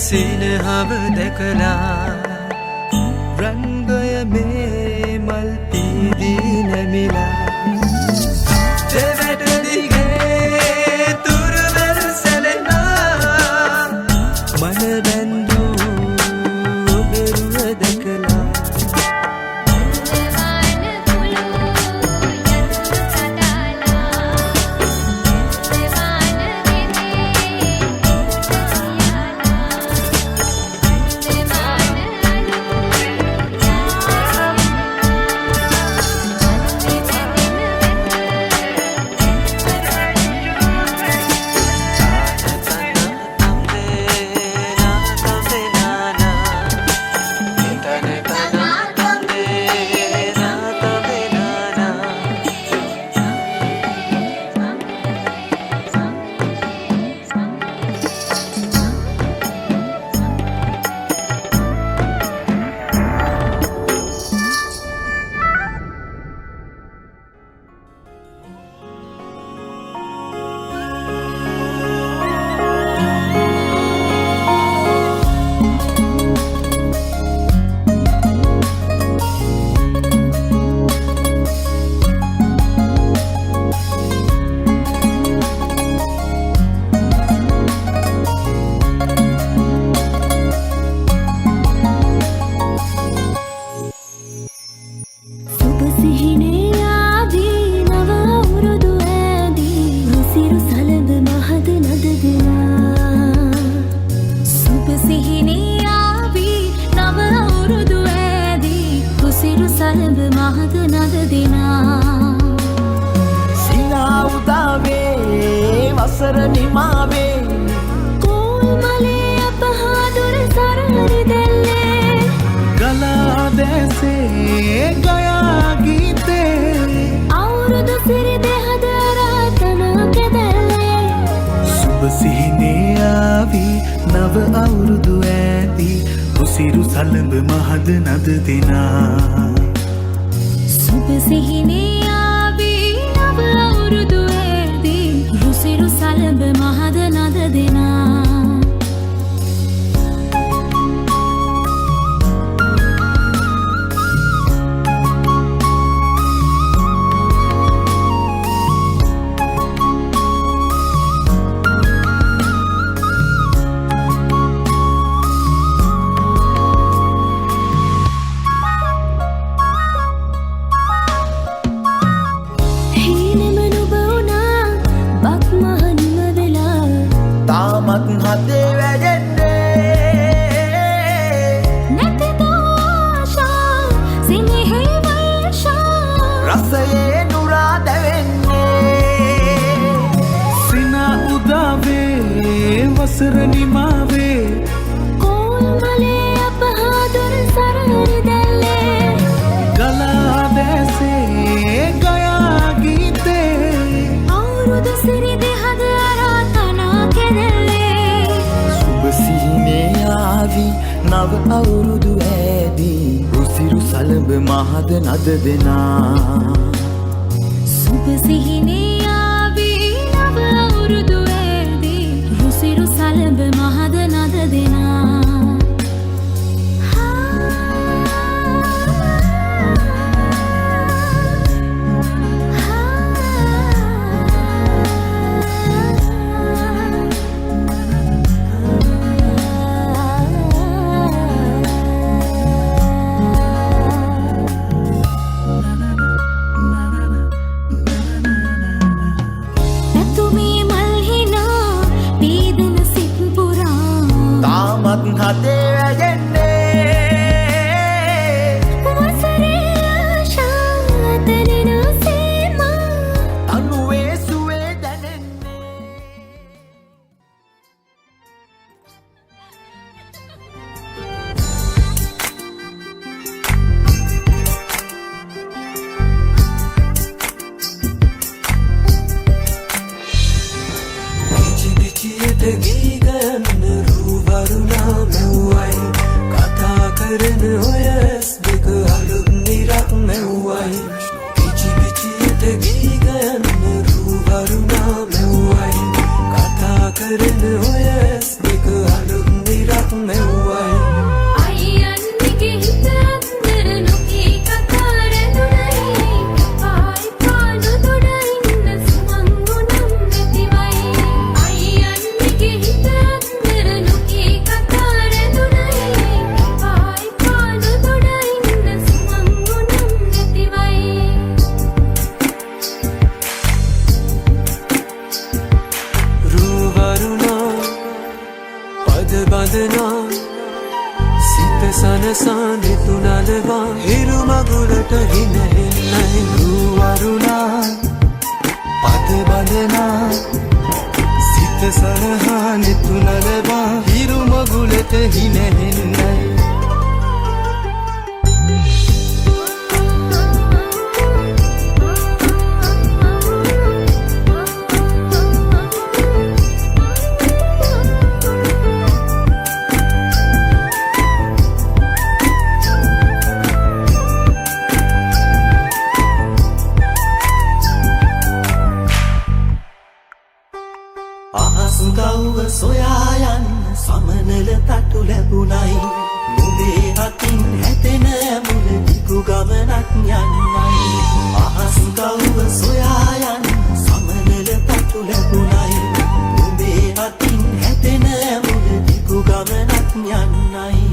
සිනහව දැකලා රංගය මේ මල් පීදී නැමිලා දෙවැට දිගේ තුරුවර සැලෙනා මන බැන්දු ඔබරුව දැකලා නව අවුරුදු ඇති උසිරු සලඹ මහද නද දෙනා සුබ සිහිනේ ආවි නව අවුරුදු ඇති උසිරු සලඹ මහද රසයේ නුරා දැවෙන්නේ සිනා උදාවේ වසර නිමාවේ කෝල්මලේ අපහාදුර සරහරි දැල්ලේ ගලා දැසේ ගයා ගීතේ අවුරුදු සිරිදි හද අරාතනා කෙරෙල්ලේ සුබ සිහිනේ ආවි නව අවුරුදු ඇදී රුසිරු සලඹ මහද නද දෙනා සුබ සිහිනේ ආවී නව අවුරුදු ඇදී රුසිරු සලඹ මහද නද දෙනා තාමත් හදේ වැගෙන්නේ වසරේ ආශා තැනෙන සීමා අනුවේ සුවේ දැනෙන්නේ बिची बिचिයට ගී ගයන්න රුවරුණා මෙව්වයි කතා කරන ඔය ඇස් දෙක අලුත් නිරක් මෙව්වයි පිචි පිචියට ගී ගයන්න රුවරුණා මෙව්වයි කතා කරන ඔය ඇස් දෙක අලුත් නිරක් මෙව්වයි අයියන්නිගේ හිත අත්තර නොකී කතා රැඳුනයි පායි පානු දොඩ ඉන්න සුමංගුනම් නැතිවයි අයියන්නිගේ හිත අත්තර නොකී කතා රැඳුනයි පායි පානු දොඩ ඉන්න සුමංගුනම් නැතිවයි රුවරුණා පද බඳනා සිත සනසා නෙතුනලවා හිරු මගුලට හිනහෙන්නයි රුවරුණා පද බඳනා සිත සනහා නිතුනලවා හිරු මගුලට හිනහෙන්නයි අහසුගව්ව සොයා යන්න සමනල තටු ලැබුණයි නුඹේ අතින් හැතෙන මුල දිගු ගමනක් යන්නයි අහසුගව්ව සොයා යන්න සමනල තටු ලැබුණයි නුඹේ අතින් හැතෙන මුල දිගු ගමනක් යන්නයි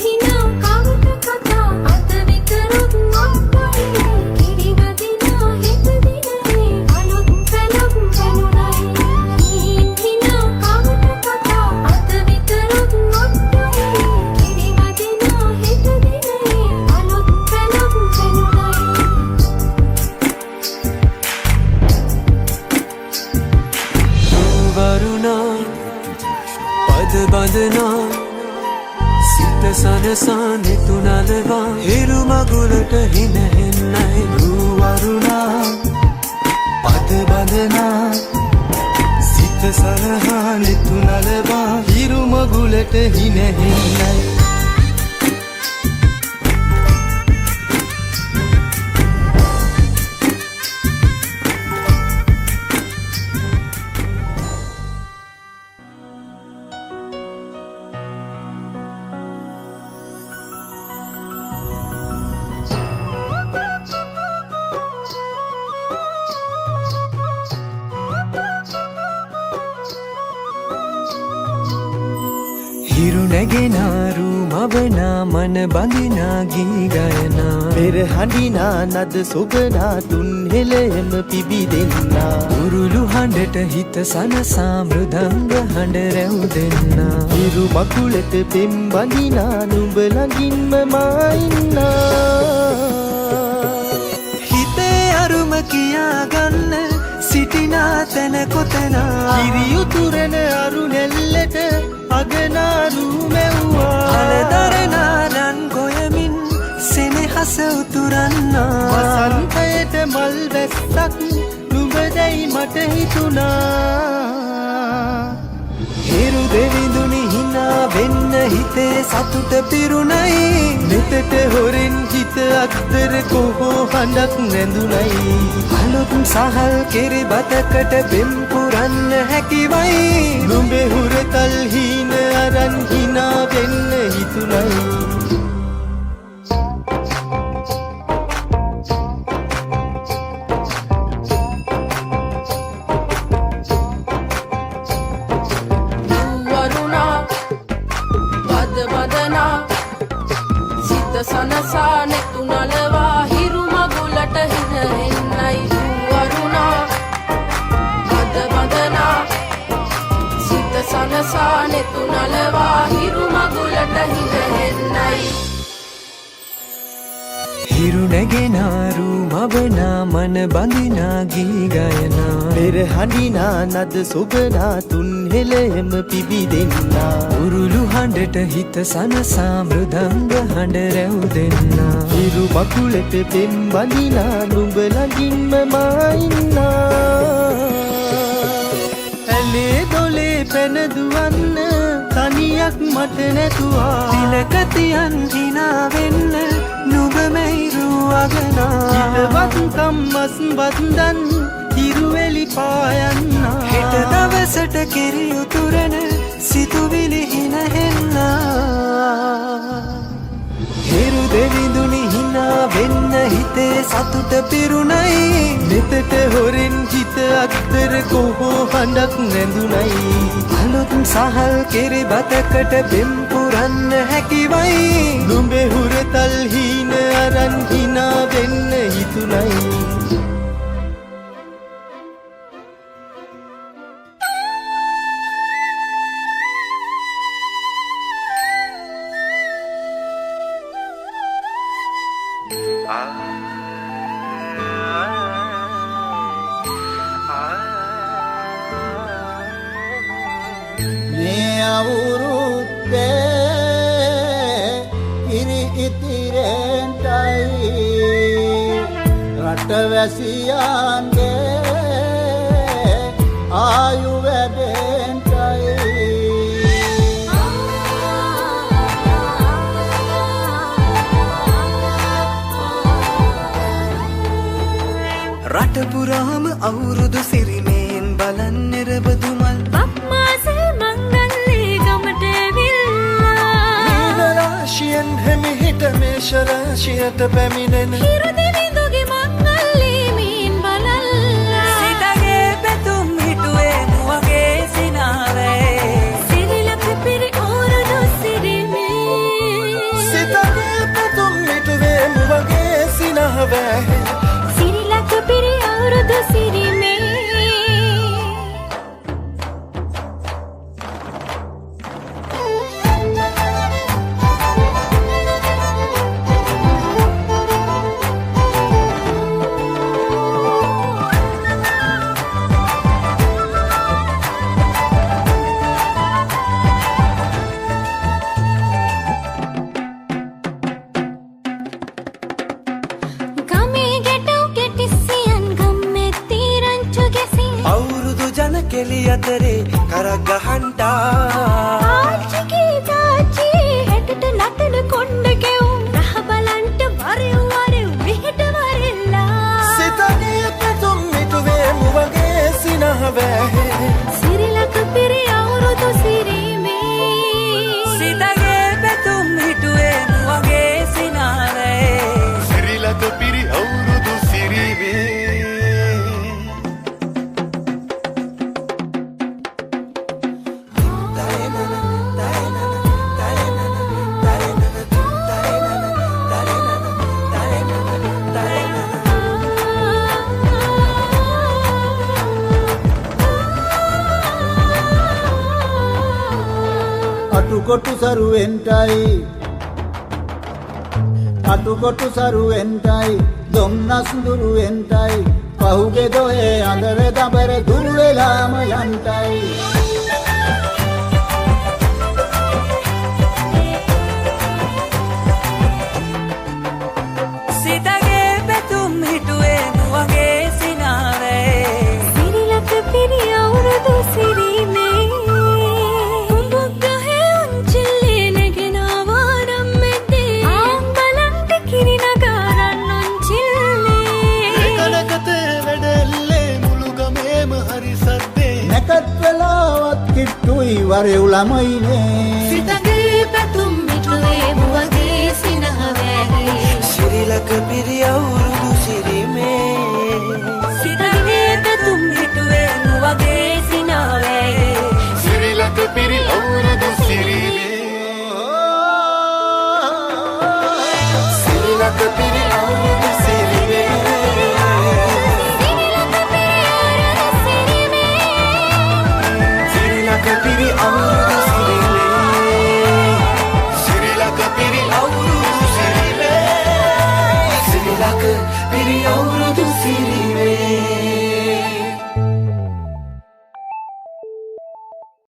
හිනා කවුට කතා අත විකරුත් නොපයි කිරිවදිනා හිත දිනේ අලුත් පැලක් පැනුනයි හිනා කවුට කතා අත විකරුත් නොපයි කිරිවදිනා හිත දිනේ අලුත් පැලක් පැනුනයි රුවරුණා පද බඳනා සිත සනසා නෙතුනලවා හිරු මගුලට හිනහෙන්නයි රුවරුණා පද බඳනා සිත සනහා නිතුනලවා හිරු මගුලට හිනහෙන්නයි හිරු නැගෙනාරු මවනා මන බඳිනා ගී ගයනා පෙර හඬිනා නද සොබනා තුන් හෙළයම පිබිදෙන්නා උරුළු හඬට හිත සනසා මෘදංග හඬ රැව් දෙන්නා හිරු මකුලට පෙම් බඳිනා නුඹ ළඟින්ම මා ඉන්නා අගනා කිරියුතුරන අරුණෙල්ලට අගනාරු මැව්වා අලදරනාරන් ගොයමින් සෙනෙහස උතුරන්නා වසන්තයට මල් වැස්සක් නුඹදැයි මට හිතුණා හිරු දෙවිඳුනි හිනා වෙන්න හිතේ සතුට පිරුණයි නෙතට හොරෙන් හිත අත්තර කොහෝ හඬක් නැඳුනයි අලුත් සහල් කෙරි බතකට බෙම් පුරන්න හැකිවයි නුඹේ හුරතල් හීන අරන් හිනා වෙන්න හිතුණයි සනසා නෙතු නලවා හිරු මගුලට හින එන්නයි වරුණා බද බදනා සිත සනසා නෙතු නලවා හිරු මගුලට හින එන්නයි හිරු නැගෙනාරු මවනා මන බඳිනා ගී ගයනා පෙර හඬිනා නද සොබනා තුන් හෙළෙම පිබිදෙන්නා උරුළු හඬට හිත සනසා මෘදංග හඬ රැව් දෙන්නා හිරු මකුලට පෙම් බඳිනා නුඹ ළඟින්ම මා ඉන්නා ඇලේ දොලේ පැන දුවන්න තනියක් මට නැතුවා තිලක තියන් හිනා වෙන්න නුඹ මෙයිරු අගනා හිතවත් කම්මස් බන්දන් හිරුවෙලි පායන්නා හෙට දවසට කිරි උතුරන සිතුවිලි හිනහෙන්නා හිරු දෙවිඳුනි හිනා වෙන්න හිතේ සතුට පිරුණයි නෙතට හොරෙන් හිත අත්තර කොහෝ හඬක් නැඳුනයි අලුත් සහල් කෙරි බතකට බෙම් පුරන්න හැකිවයි නුඹේ හුරතල් හීන අරන් හිනා වෙන්න හිතුණයි මේ අවුරුද්දේ ඉරි ඉතිරෙන්ටයි රටවැසියන්ගේ ආයු වැඩෙන්ටයි රට පුරාම අවුරුදු සිරිමේන් බලන් නිරබදුමල් බක්මාසේ මංගල්ලේ ගමට ඇවිල්ලා රාශියෙන් හැමිහිට මේෂ රාශියට පැමිණෙන හිරු දෙවිඳුගේ මංගල්ලේ මීන් බලල්ලා සිතගේ පැතුම් හිටුවේ මුවගේ සිනාවේ සිරිලක පිරි ඕරුදු සිරිමේ සිතගේ පැතුම් මිටුවේ මුවගේ සිනහවැ සිරිලක පිරි ඕරුදු සිරිමේ ගමේ ගැටව් කෙටිසියන් ගම්මෙත්ති රංචු ගැසී අවුරුදු ජන කෙලි අතරේ කරක් ගහන්ටා ආච්චිගේ තාච්චි හැටට නටන කොණ්ඩ ගෙවුම් රහ බලන්ට වරෙව් වරෙව් මෙහෙට වරෙල්ලා සිතගේ පැතුම් මිටුවේ මුවගේ සිනහවැ සිරිලක පිරි අවුරුදු සිරිමේ සිතගේ පැතුම් හිටුවේ මුවගේ සිනාවේ සිරිලක පිරි අවුරුදු සිරිවේ අටුකොටු සරුවෙන්ටයි දොම්නස් දුරුවෙන්ටයි පහුගේ දොයේ අඳර දබර දුර වෙලාම යන්ටයි සිතගේ පැතුම් හිටුවේ නුවගේ සිනාවේ සිරිලක පිරි අවුරුදු සිරීමේ උඹක් ගහේ උන්චිල්ලේ නැගෙනවා නම් මෙතේ ආම්බලන්ට කිරි නගාරන් උන්චිල්ලේ කනකතේ වැඩල්ලේ මුළු ගමේම හරි සද්දේ නැකත් වෙලාවත් කිට්ටුයි වරෙව් ළමයිනේ සිතගේ පැතුම් හිටුවේ මුවගේ සිනහවැගේ සිරිලක පිරි අවුරුදු සිරිමේ සිතගේ පැතුම් හිටුවේ මුවගේ සිනාවැගේ සිරිලක පිරි අවුරුදු සිරිමේ සිරිලක පිරි අවුරුදු